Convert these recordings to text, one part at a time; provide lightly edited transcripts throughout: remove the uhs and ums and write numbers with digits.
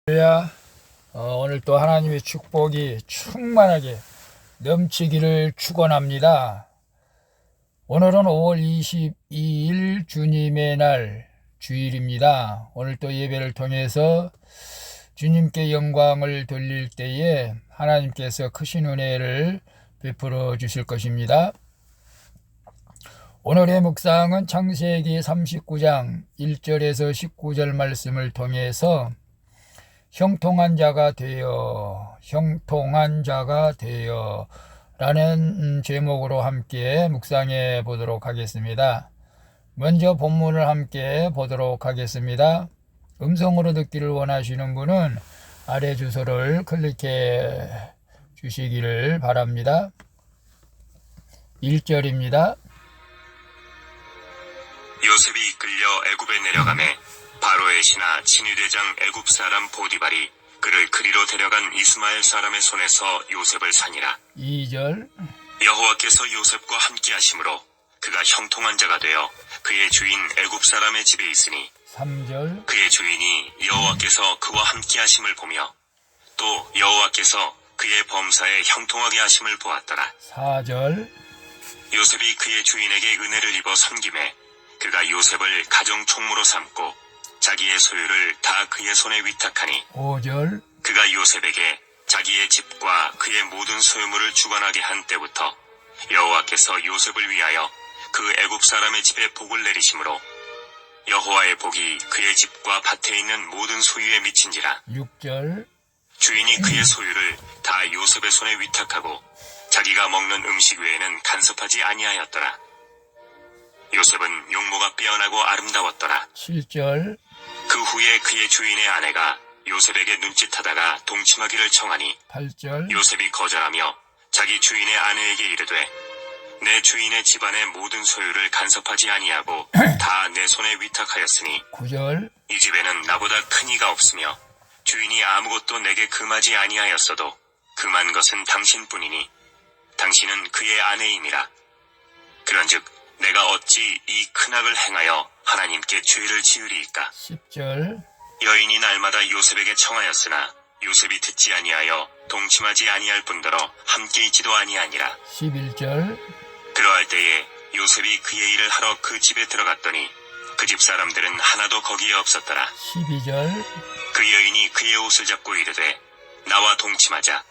할렐루야. 오늘 또 하나님의 축복이 충만하게 넘치기를 축원합니다. 오늘은 5월 22일 주님의 날 주일입니다. 오늘 또 예배를 통해서 주님께 영광을 돌릴 때에 하나님께서 크신 은혜를 베풀어 주실 것입니다. 오늘의 묵상은 창세기 39장 1절에서 19절 말씀을 통해서 형통한 자가 되어 라는 제목으로 함께 묵상해 보도록 하겠습니다. 먼저 본문을 함께 보도록 하겠습니다. 음성으로 듣기를 원하시는 분은 아래 주소를 클릭해 주시기를 바랍니다. 1절입니다. 요셉이 이끌려 애굽에 내려가매 바로의 신하 친위대장 애굽 사람 보디발이 그를 그리로 데려간 이스마엘 사람의 손에서 요셉을 산이라. 2절. 여호와께서 요셉과 함께 하심으로 그가 형통한 자가 되어 그의 주인 애굽 사람의 집에 있으니 3절. 그의 주인이 여호와께서 그와 함께 하심을 보며 또 여호와께서 그의 범사에 형통하게 하심을 보았더라. 4절. 요셉이 그의 주인에게 은혜를 입어 섬김에 그가 요셉을 가정 총무로 삼고 자기의 소유를 다 그의 손에 위탁하니 5절. 그가 요셉에게 자기의 집과 그의 모든 소유물을 주관하게 한 때부터 여호와께서 요셉을 위하여 그 애굽 사람의 집에 복을 내리심으로 여호와의 복이 그의 집과 밭에 있는 모든 소유에 미친지라. 6절. 주인이 그의 소유를 다 요셉의 손에 위탁하고 자기가 먹는 음식 외에는 간섭하지 아니하였더라. 요셉은 용모가 빼어나고 아름다웠더라. 7절. 그 후에 그의 주인의 아내가 요셉에게 눈짓하다가 동침하기를 청하니 8절. 요셉이 거절하며 자기 주인의 아내에게 이르되 내 주인의 집안의 모든 소유를 간섭하지 아니하고 다 내 손에 위탁하였으니 9절. 이 집에는 나보다 큰 이가 없으며 주인이 아무것도 내게 금하지 아니하였어도 금한 것은 당신뿐이니 당신은 그의 아내이니라. 그런즉 내가 어찌 이 큰 악을 행하여 하나님께 죄를 지으리이까. 10절. 여인이 날마다 요셉에게 청하였으나 요셉이 듣지 아니하여 동침하지 아니할 뿐더러 함께 있지도 아니하니라. 11절. 그러할 때에 요셉이 그의 일을 하러 그 집에 들어갔더니 그 집 사람들은 하나도 거기에 없었더라. 12절. 그 여인이 그의 옷을 잡고 이르되 나와 동침하자.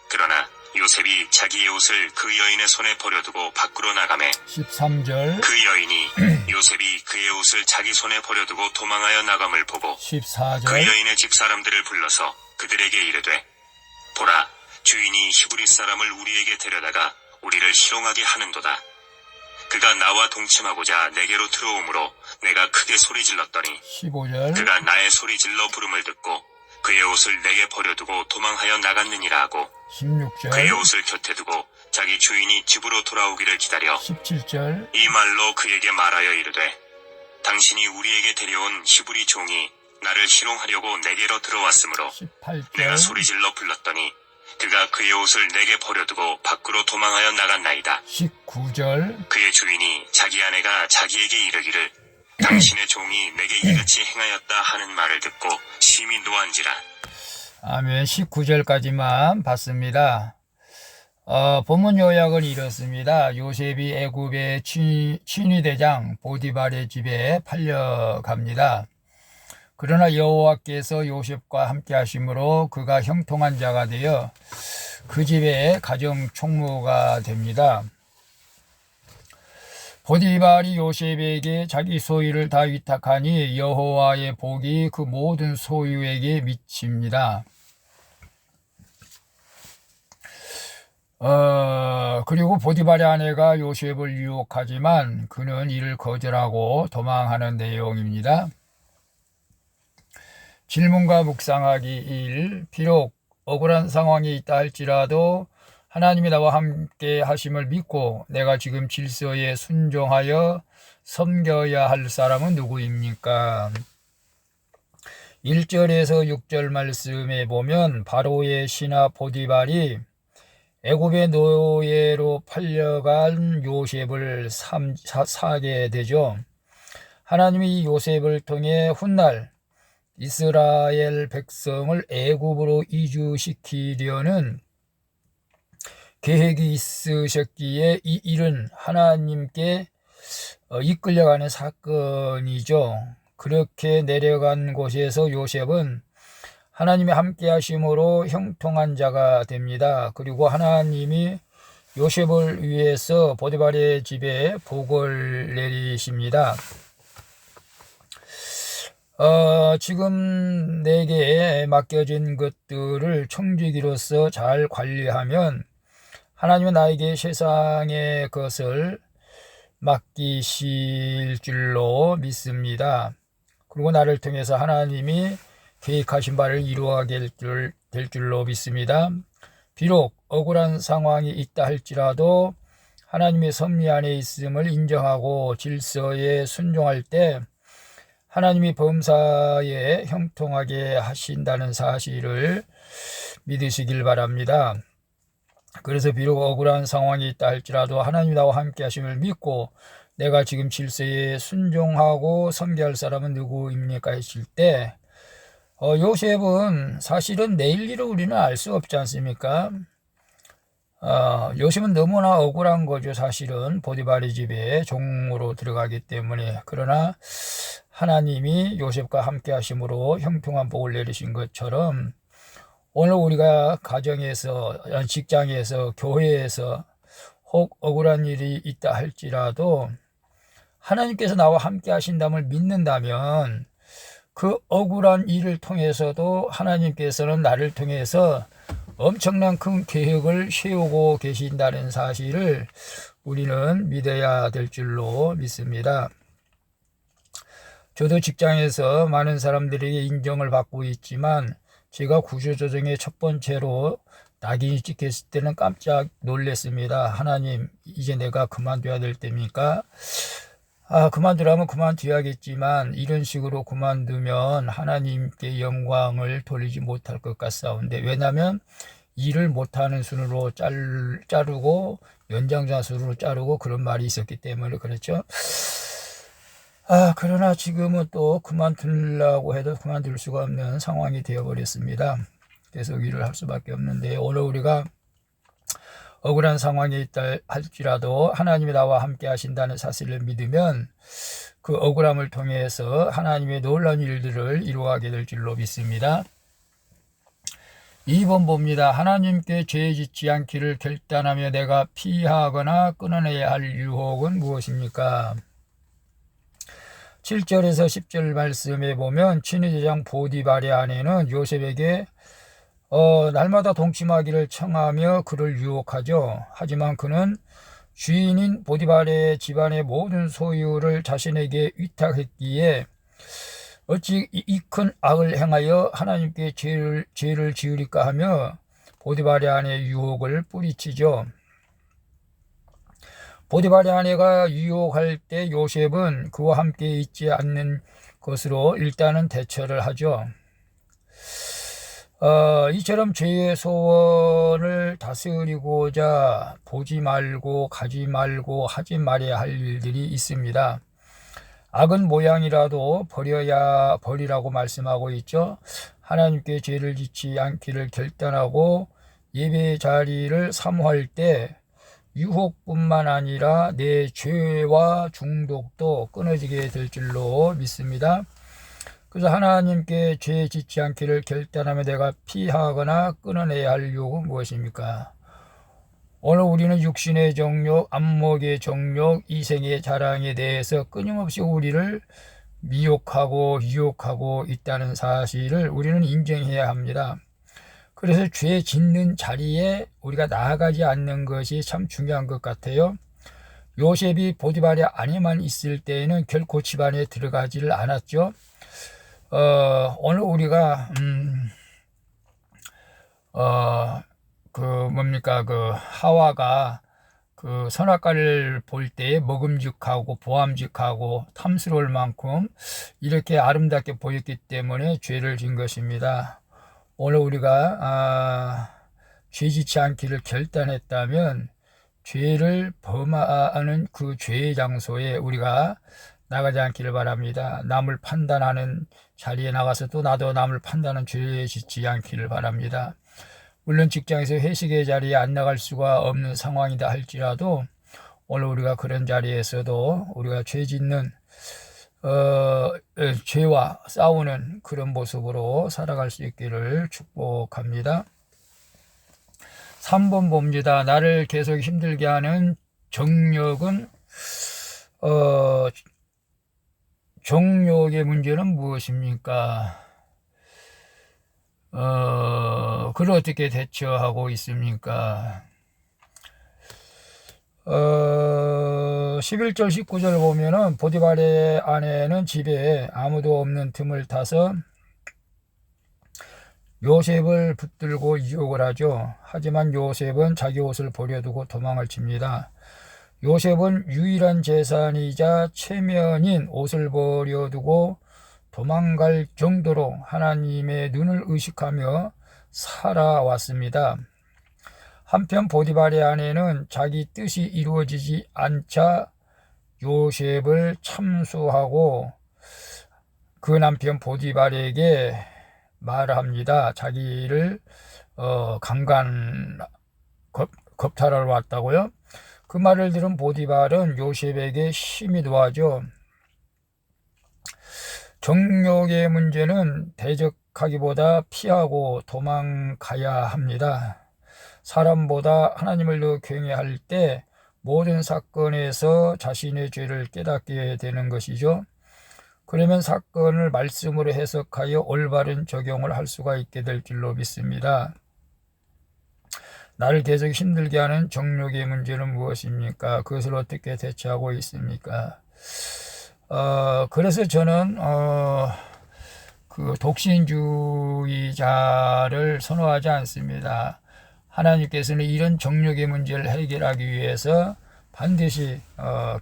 그러나 요셉이 자기의 옷을 그 여인의 손에 버려두고 밖으로 나가매 13절. 그 여인이 요셉이 그의 옷을 자기 손에 버려두고 도망하여 나감을 보고 14절. 그 여인의 집 사람들을 불러서 그들에게 이르되 보라, 주인이 히브리 사람을 우리에게 데려다가 우리를 희롱하게 하는도다. 그가 나와 동침하고자 내게로 들어오므로 내가 크게 소리질렀더니 15절. 그가 나의 소리질러 부름을 듣고 그의 옷을 내게 버려두고 도망하여 나갔느니라 하고 16절. 그의 옷을 곁에 두고 자기 주인이 집으로 돌아오기를 기다려 17절. 이 말로 그에게 말하여 이르되 당신이 우리에게 데려온 히브리 종이 나를 희롱하려고 내게로 들어왔으므로 18절. 내가 소리질러 불렀더니 그가 그의 옷을 내게 버려두고 밖으로 도망하여 나갔나이다. 19절. 그의 주인이 자기 아내가 자기에게 이르기를 당신의 종이 내게 이같이 행하였다 하는 말을 듣고 심히 노한지라. 아멘. 19절까지만 봤습니다. 본문 요약은 이렇습니다. 요셉이 애굽의 친위대장 보디발의 집에 팔려갑니다. 그러나 여호와께서 요셉과 함께 하심으로 그가 형통한 자가 되어 그 집의 가정 총무가 됩니다. 보디발이 요셉에게 자기 소유를 다 위탁하니 여호와의 복이 그 모든 소유에게 미칩니다. 그리고 보디발의 아내가 요셉을 유혹하지만 그는 이를 거절하고 도망하는 내용입니다. 질문과 묵상하기 1. 비록 억울한 상황이 있다 할지라도 하나님이 나와 함께 하심을 믿고 내가 지금 질서에 순종하여 섬겨야 할 사람은 누구입니까? 1절에서 6절 말씀에 보면 바로의 신하 보디발이 애굽의 노예로 팔려간 요셉을 사게 되죠. 하나님이 이 요셉을 통해 훗날 이스라엘 백성을 애굽으로 이주시키려는 계획이 있으셨기에 이 일은 하나님께 이끌려가는 사건이죠. 그렇게 내려간 곳에서 요셉은 하나님이 함께 하심으로 형통한 자가 됩니다. 그리고 하나님이 요셉을 위해서 보디발의 집에 복을 내리십니다. 지금 내게 맡겨진 것들을 청지기로서 잘 관리하면 하나님은 나에게 세상의 것을 맡기실 줄로 믿습니다. 그리고 나를 통해서 하나님이 계획하신 바를 이루어가게 될 줄로 믿습니다. 비록 억울한 상황이 있다 할지라도 하나님의 섭리 안에 있음을 인정하고 질서에 순종할 때 하나님이 범사에 형통하게 하신다는 사실을 믿으시길 바랍니다. 그래서 비록 억울한 상황이 있다 할지라도 하나님이 나와 함께 하심을 믿고 내가 지금 질서에 순종하고 섬겨할 사람은 누구입니까 했을 때 요셉은 사실은 내일 일을 우리는 알 수 없지 않습니까? 요셉은 너무나 억울한 거죠. 사실은 보디발의 집에 종으로 들어가기 때문에. 그러나 하나님이 요셉과 함께 하심으로 형통한 복을 내리신 것처럼 오늘 우리가 가정에서, 직장에서, 교회에서 혹 억울한 일이 있다 할지라도 하나님께서 나와 함께 하신다을 믿는다면 그 억울한 일을 통해서도 하나님께서는 나를 통해서 엄청난 큰 계획을 세우고 계신다는 사실을 우리는 믿어야 될 줄로 믿습니다. 저도 직장에서 많은 사람들에게 인정을 받고 있지만 제가 구조조정의 첫 번째로 낙인이 찍혔을 때는 깜짝 놀랐습니다. 하나님, 이제 내가 그만둬야 될 때입니까? 그만두라면 그만둬야겠지만 이런 식으로 그만두면 하나님께 영광을 돌리지 못할 것 같사온데, 왜냐하면 일을 못하는 순으로 자르고 연장자 수로 자르고 그런 말이 있었기 때문에 그렇죠. 그러나 지금은 또 그만두려고 해도 그만둘 수가 없는 상황이 되어버렸습니다. 계속 일을 할 수밖에 없는데, 오늘 우리가 억울한 상황이 있다 할지라도 하나님이 나와 함께 하신다는 사실을 믿으면 그 억울함을 통해서 하나님의 놀라운 일들을 이루어가게 될 줄로 믿습니다. 2번 봅니다. 하나님께 죄 짓지 않기를 결단하며 내가 피하거나 끊어내야 할 유혹은 무엇입니까? 7절에서 10절 말씀에 보면 친위대장 보디발의 아내는 요셉에게 날마다 동침하기를 청하며 그를 유혹하죠. 하지만 그는 주인인 보디발의 집안의 모든 소유를 자신에게 위탁했기에 어찌 이 큰 악을 행하여 하나님께 죄를 지으리까 하며 보디발의 아내의 유혹을 뿌리치죠. 보디발의 아내가 유혹할 때 요셉은 그와 함께 있지 않는 것으로 일단은 대처를 하죠. 이처럼 죄의 소원을 다스리고자 보지 말고 가지 말고 하지 말아야 할 일들이 있습니다. 악은 모양이라도 버리라고 말씀하고 있죠. 하나님께 죄를 짓지 않기를 결단하고 예배 자리를 사모할 때 유혹뿐만 아니라 내 죄와 중독도 끊어지게 될 줄로 믿습니다. 그래서 하나님께 죄 짓지 않기를 결단하며 내가 피하거나 끊어내야 할 유혹은 무엇입니까? 오늘 우리는 육신의 정욕, 안목의 정욕, 이생의 자랑에 대해서 끊임없이 우리를 미혹하고 유혹하고 있다는 사실을 우리는 인정해야 합니다. 그래서 죄 짓는 자리에 우리가 나아가지 않는 것이 참 중요한 것 같아요. 요셉이 보디발의 아내만 있을 때에는 결코 집안에 들어가지를 않았죠. 오늘 우리가 하와가 그 선악과를 볼 때 먹음직하고 보암직하고 탐스러울 만큼 이렇게 아름답게 보였기 때문에 죄를 진 것입니다. 오늘 우리가 죄 짓지 않기를 결단했다면 죄를 범하는 그 죄의 장소에 우리가 나가지 않기를 바랍니다. 남을 판단하는 자리에 나가서 또 나도 남을 판단하는 죄에 짓지 않기를 바랍니다. 물론 직장에서 회식의 자리에 안 나갈 수가 없는 상황이다 할지라도 오늘 우리가 그런 자리에서도 우리가 죄 짓는 죄와 싸우는 그런 모습으로 살아갈 수 있기를 축복합니다. 3번 봅니다. 나를 계속 힘들게 하는 정욕은 정욕의 문제는 무엇입니까? 그걸 어떻게 대처하고 있습니까? 11절 19절 보면은 보디발의 아내는 집에 아무도 없는 틈을 타서 요셉을 붙들고 유혹을 하죠. 하지만 요셉은 자기 옷을 버려두고 도망을 칩니다. 요셉은 유일한 재산이자 체면인 옷을 버려두고 도망갈 정도로 하나님의 눈을 의식하며 살아왔습니다. 한편 보디발의 아내는 자기 뜻이 이루어지지 않자 요셉을 참수하고 그 남편 보디발에게 말합니다. 자기를 겁탈하러 왔다고요. 그 말을 들은 보디발은 요셉에게 힘이 도와줘. 정욕의 문제는 대적하기보다 피하고 도망가야 합니다. 사람보다 하나님을 더 경외할 때 모든 사건에서 자신의 죄를 깨닫게 되는 것이죠. 그러면 사건을 말씀으로 해석하여 올바른 적용을 할 수가 있게 될 줄로 믿습니다. 나를 계속 힘들게 하는 정욕의 문제는 무엇입니까? 그것을 어떻게 대처하고 있습니까? 그래서 저는 그 독신주의자를 선호하지 않습니다. 하나님께서는 이런 정욕의 문제를 해결하기 위해서 반드시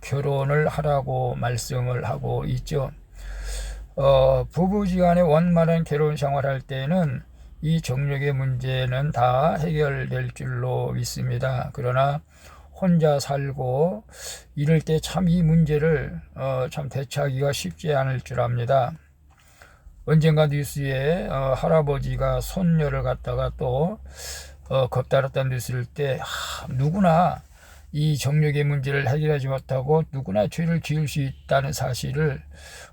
결혼을 하라고 말씀을 하고 있죠. 부부지간에 원만한 결혼 생활할 때는 이 정욕의 문제는 다 해결될 줄로 믿습니다. 그러나 혼자 살고 이럴 때 참 이 문제를 참 대처하기가 쉽지 않을 줄 압니다. 언젠가 뉴스에 할아버지가 손녀를 갖다가 또 겁탈았다는 뉴스를 때 누구나 이 정욕의 문제를 해결하지 못하고 누구나 죄를 지을 수 있다는 사실을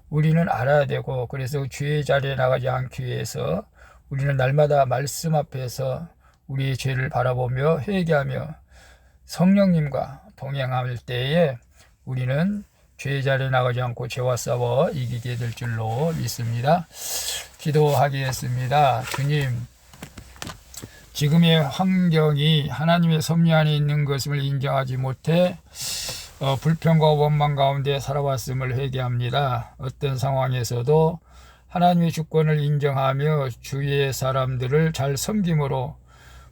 우리는 알아야 되고, 그래서 죄의 자리에 나가지 않기 위해서 우리는 날마다 말씀 앞에서 우리의 죄를 바라보며 회개하며 성령님과 동행할 때에 우리는 죄의 자리에 나가지 않고 죄와 싸워 이기게 될 줄로 믿습니다. 기도하겠습니다. 주님, 지금의 환경이 하나님의 섭리 안에 있는 것을 인정하지 못해 불평과 원망 가운데 살아왔음을 회개합니다. 어떤 상황에서도 하나님의 주권을 인정하며 주위의 사람들을 잘 섬김으로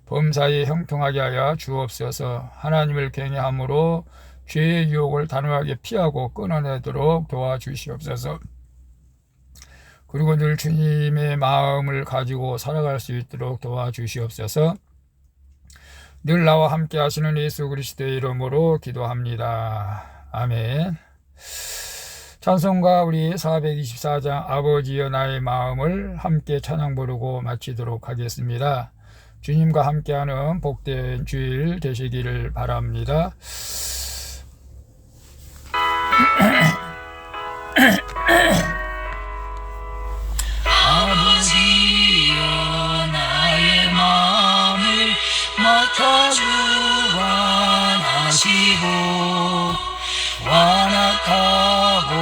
범사에 형통하게 하여 주옵소서. 하나님을 경외함으로 죄의 유혹을 단호하게 피하고 끊어내도록 도와주시옵소서. 그리고 늘 주님의 마음을 가지고 살아갈 수 있도록 도와주시옵소서. 늘 나와 함께 하시는 예수 그리스도의 이름으로 기도합니다. 아멘. 찬송가 우리 424장 아버지여 나의 마음을 함께 찬양 부르고 마치도록 하겠습니다. 주님과 함께하는 복된 주일 되시기를 바랍니다. 아버지여 나의 마음을 맡아 주관하시고 완악하고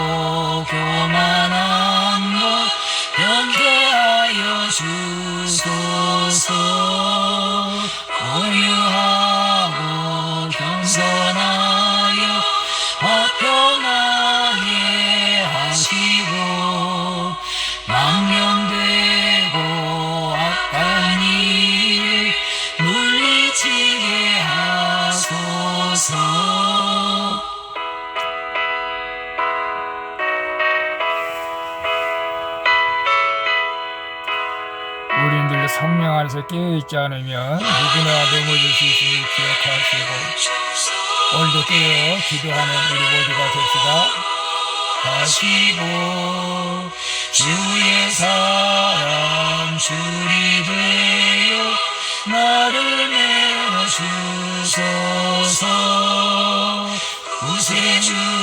교만한 것 변개하여 주소서. 온유하고 겸손하여 화평하게 하시고 망령되고 악한 일을 물리치게 하소서. 우리들 성령 안에서 깨어있지 않으면 누구나 넘어질 수 있음을 기억하시고 오늘도 깨어 기도하는 우리 모두가 됩시다. 하시고 주의 사랑 주리 되어 나를 내어주소서 구세주